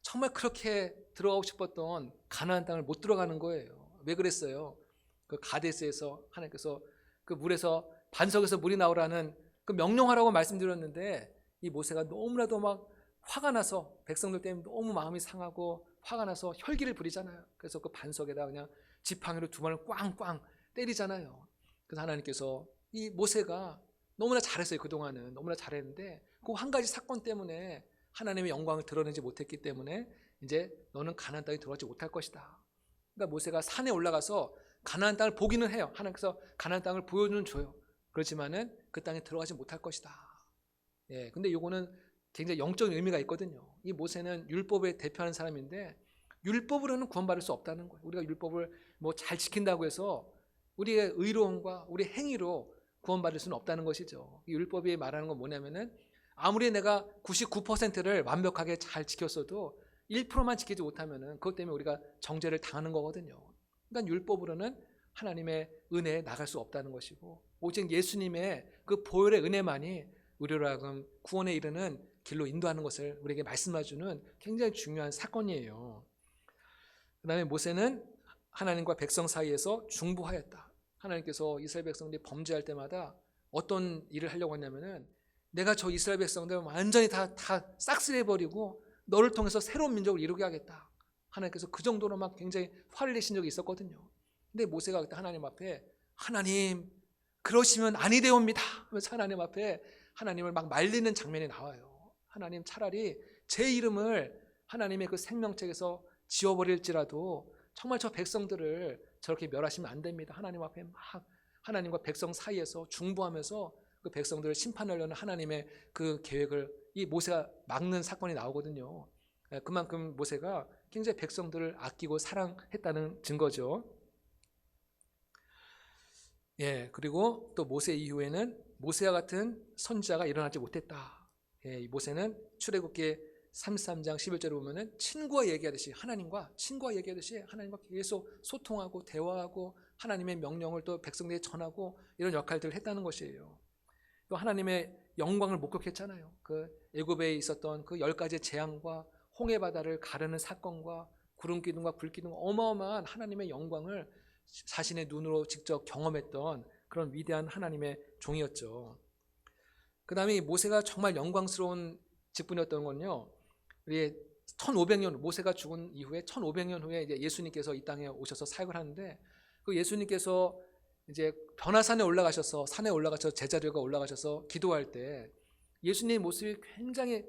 정말 그렇게 들어가고 싶었던 가나안 땅을 못 들어가는 거예요. 왜 그랬어요? 그 가데스에서 하나님께서 그 물에서, 반석에서 물이 나오라는 그 명령하라고 말씀드렸는데 이 모세가 너무나도 막 화가 나서 백성들 때문에 너무 마음이 상하고 화가 나서 혈기를 부리잖아요. 그래서 그 반석에다 그냥 지팡이로 두 번을 꽝꽝 때리잖아요. 그래서 하나님께서 이 모세가 너무나 잘했어요. 그동안은 너무나 잘했는데 그 한 가지 사건 때문에 하나님의 영광을 드러내지 못했기 때문에 이제 너는 가나안 땅에 들어가지 못할 것이다. 그러니까 모세가 산에 올라가서 가나안 땅을 보기는 해요. 하나님께서 가나안 땅을 보여주는 줘요. 그렇지만은 그 땅에 들어가지 못할 것이다. 예, 근데 요거는 굉장히 영적인 의미가 있거든요. 이 모세는 율법에 대표하는 사람인데 율법으로는 구원받을 수 없다는 거예요. 우리가 율법을 뭐 잘 지킨다고 해서 우리의 의로움과 우리 행위로 구원받을 수는 없다는 것이죠. 이 율법이 말하는 건 뭐냐면은 아무리 내가 99%를 완벽하게 잘 지켰어도 1%만 지키지 못하면은 그것 때문에 우리가 정죄를 당하는 거거든요. 그러니까 율법으로는 하나님의 은혜에 나갈 수 없다는 것이고 오직 예수님의 그 보혈의 은혜만이 우리로 하여금 구원에 이르는 길로 인도하는 것을 우리에게 말씀해주는 굉장히 중요한 사건이에요. 그 다음에 모세는 하나님과 백성 사이에서 중보하였다. 하나님께서 이스라엘 백성들이 범죄할 때마다 어떤 일을 하려고 했냐면은 내가 저 이스라엘 백성들 완전히 다 싹쓸이해버리고 너를 통해서 새로운 민족을 이루게 하겠다. 하나님께서 그 정도로 막 굉장히 화를 내신 적이 있었거든요. 근데 모세가 그때 하나님 앞에 하나님 그러시면 아니 되옵니다 하면서 하나님 앞에 하나님을 막 말리는 장면이 나와요. 하나님 차라리 제 이름을 하나님의 그 생명책에서 지워버릴지라도 정말 저 백성들을 저렇게 멸하시면 안 됩니다. 하나님 앞에 막 하나님과 백성 사이에서 중보하면서 그 백성들을 심판하려는 하나님의 그 계획을 이 모세가 막는 사건이 나오거든요. 그만큼 모세가 굉장히 백성들을 아끼고 사랑했다는 증거죠. 예, 그리고 또 모세 이후에는 모세와 같은 선지자가 일어나지 못했다. 예, 이 모세는 출애굽기 33장 11절에 보면은 친구와 얘기하듯이 하나님과 하나님과 계속 소통하고 대화하고 하나님의 명령을 또 백성들에게 전하고 이런 역할들을 했다는 것이에요. 또 하나님의 영광을 목격했잖아요. 그 애굽에 있었던 그 10가지 재앙과 홍해 바다를 가르는 사건과 구름 기둥과 불 기둥, 어마어마한 하나님의 영광을 자신의 눈으로 직접 경험했던 그런 위대한 하나님의 종이었죠. 그 다음에 모세가 정말 영광스러운 직분이었던 건요, 우리 1500년 모세가 죽은 이후에 1500년 후에 이제 예수님께서 이 땅에 오셔서 사역을 하는데, 그 예수님께서 이제 변화산에 올라가셔서 산에 올라가셔서 제자들과 올라가셔서 기도할 때 예수님의 모습이 굉장히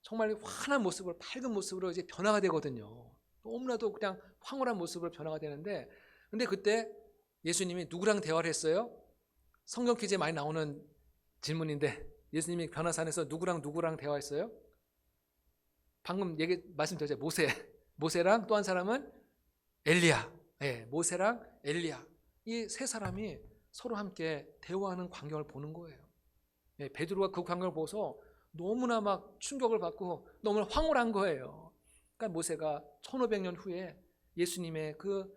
정말 환한 모습으로, 밝은 모습으로 이제 변화가 되거든요. 너무나도 그냥 황홀한 모습으로 변화가 되는데, 근데 그때 예수님이 누구랑 대화를 했어요? 성경 퀴즈에 많이 나오는 질문인데, 예수님이 변화산에서 누구랑 대화했어요? 방금 말씀드렸죠. 모세랑 또 한 사람은 엘리야. 네, 모세랑 엘리야. 이 세 사람이 서로 함께 대화하는 광경을 보는 거예요. 네, 베드로가 그 광경을 보고서 너무나 막 충격을 받고 너무나 황홀한 거예요. 그러니까 모세가 1500년 후에 예수님의 그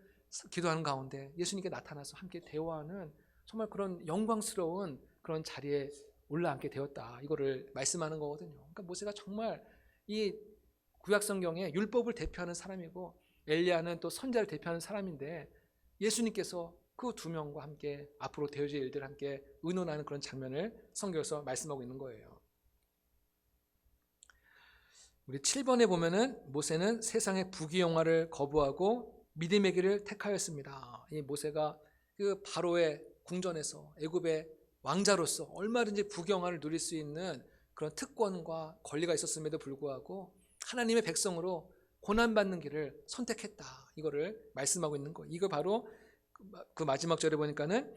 기도하는 가운데 예수님께 나타나서 함께 대화하는 정말 그런 영광스러운 그런 자리에 올라앉게 되었다. 이거를 말씀하는 거거든요. 그러니까 모세가 정말 이 구약 성경에 율법을 대표하는 사람이고 엘리야는 또 선지자를 대표하는 사람인데, 예수님께서 그 두 명과 함께 앞으로 되어질 일들을 함께 의논하는 그런 장면을 성경에서 말씀하고 있는 거예요. 우리 7번에 보면은 모세는 세상의 부귀영화를 거부하고 믿음의 길을 택하였습니다. 이 모세가 그 바로의 궁전에서 애굽의 왕자로서 얼마든지 부귀영화를 누릴 수 있는 그런 특권과 권리가 있었음에도 불구하고 하나님의 백성으로 고난받는 길을 선택했다. 이거를 말씀하고 있는 거예요. 이거 바로 그 마지막 절에 보니까는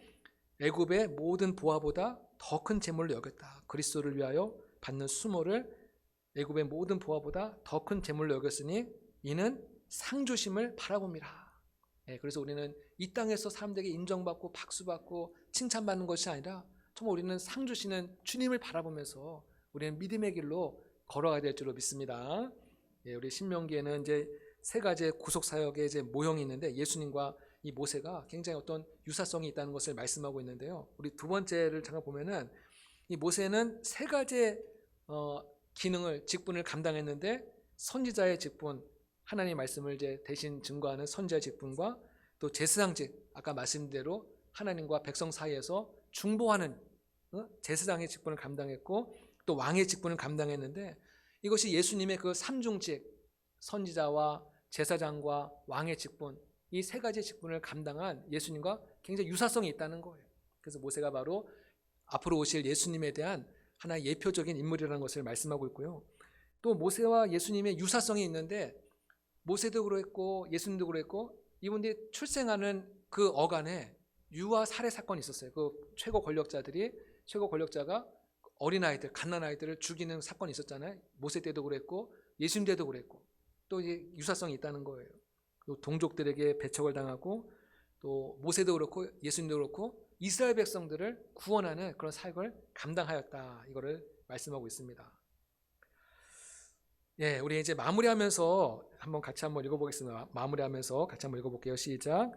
애굽의 모든 보화보다 더 큰 재물로 여겼다. 그리스도를 위하여 받는 수모를 애굽의 모든 보화보다 더 큰 재물로 여겼으니 이는 상주심을 바라봅니다. 예, 그래서 우리는 이 땅에서 사람들에게 인정받고 박수받고 칭찬받는 것이 아니라 정말 우리는 상주시는 주님을 바라보면서 우리는 믿음의 길로 걸어가야 될 줄로 믿습니다. 예, 우리 신명기에는 이제 세 가지의 구속 사역의 이제 모형이 있는데 예수님과 이 모세가 굉장히 어떤 유사성이 있다는 것을 말씀하고 있는데요. 우리 두 번째를 잠깐 보면은 이 모세는 세 가지의 직분을 감당했는데, 선지자의 직분, 하나님의 말씀을 이제 대신 증거하는 선지자의 직분과 또 제사장직, 아까 말씀드린 대로 하나님과 백성 사이에서 중보하는 제사장의 직분을 감당했고, 또 왕의 직분을 감당했는데, 이것이 예수님의 그 삼중직, 선지자와 제사장과 왕의 직분, 이 세 가지 직분을 감당한 예수님과 굉장히 유사성이 있다는 거예요. 그래서 모세가 바로 앞으로 오실 예수님에 대한 하나의 예표적인 인물이라는 것을 말씀하고 있고요. 또 모세와 예수님의 유사성이 있는데, 모세도 그랬고 예수님도 그랬고 이분들이 출생하는 그 어간에 유아 살해 사건이 있었어요. 그 최고 권력자가 어린아이들, 갓난아이들을 죽이는 사건이 있었잖아요. 모세 때도 그랬고 예수님 때도 그랬고, 또 이제 유사성이 있다는 거예요. 또 동족들에게 배척을 당하고, 또 모세도 그렇고 예수님도 그렇고 이스라엘 백성들을 구원하는 그런 사역을 감당하였다. 이거를 말씀하고 있습니다. 예, 우리 이제 마무리하면서 같이 한번 읽어보겠습니다. 마무리하면서 같이 한번 읽어볼게요. 시작.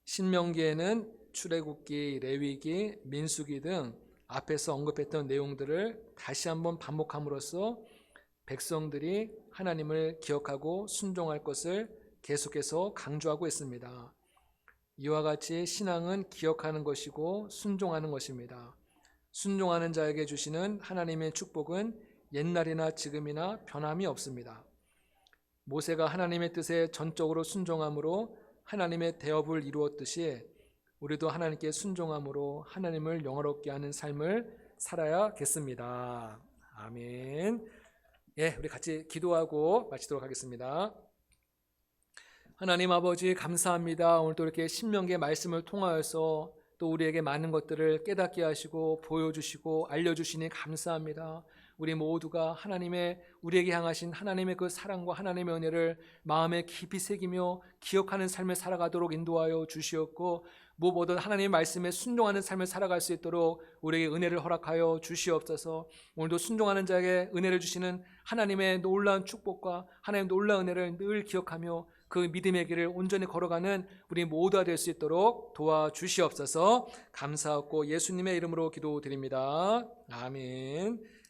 신명기에는 출애굽기, 레위기, 민수기 등 앞에서 언급했던 내용들을 다시 한번 반복함으로써 백성들이 하나님을 기억하고 순종할 것을 계속해서 강조하고 있습니다. 이와 같이 신앙은 기억하는 것이고 순종하는 것입니다. 순종하는 자에게 주시는 하나님의 축복은 옛날이나 지금이나 변함이 없습니다. 모세가 하나님의 뜻에 전적으로 순종함으로 하나님의 대업을 이루었듯이 우리도 하나님께 순종함으로 하나님을 영화롭게 하는 삶을 살아야겠습니다. 아멘. 예, 우리 같이 기도하고 마치도록 하겠습니다. 하나님 아버지 감사합니다. 오늘 또 이렇게 신명기의 말씀을 통하여서 또 우리에게 많은 것들을 깨닫게 하시고 보여주시고 알려주시니 감사합니다. 우리 모두가 하나님의 우리에게 향하신 하나님의 그 사랑과 하나님의 은혜를 마음에 깊이 새기며 기억하는 삶을 살아가도록 인도하여 주시옵고, 무엇보다 하나님의 말씀에 순종하는 삶을 살아갈 수 있도록 우리에게 은혜를 허락하여 주시옵소서. 오늘도 순종하는 자에게 은혜를 주시는 하나님의 놀라운 축복과 하나님의 놀라운 은혜를 늘 기억하며 그 믿음의 길을 온전히 걸어가는 우리 모두가 될 수 있도록 도와주시옵소서. 감사하고 예수님의 이름으로 기도드립니다. 아멘.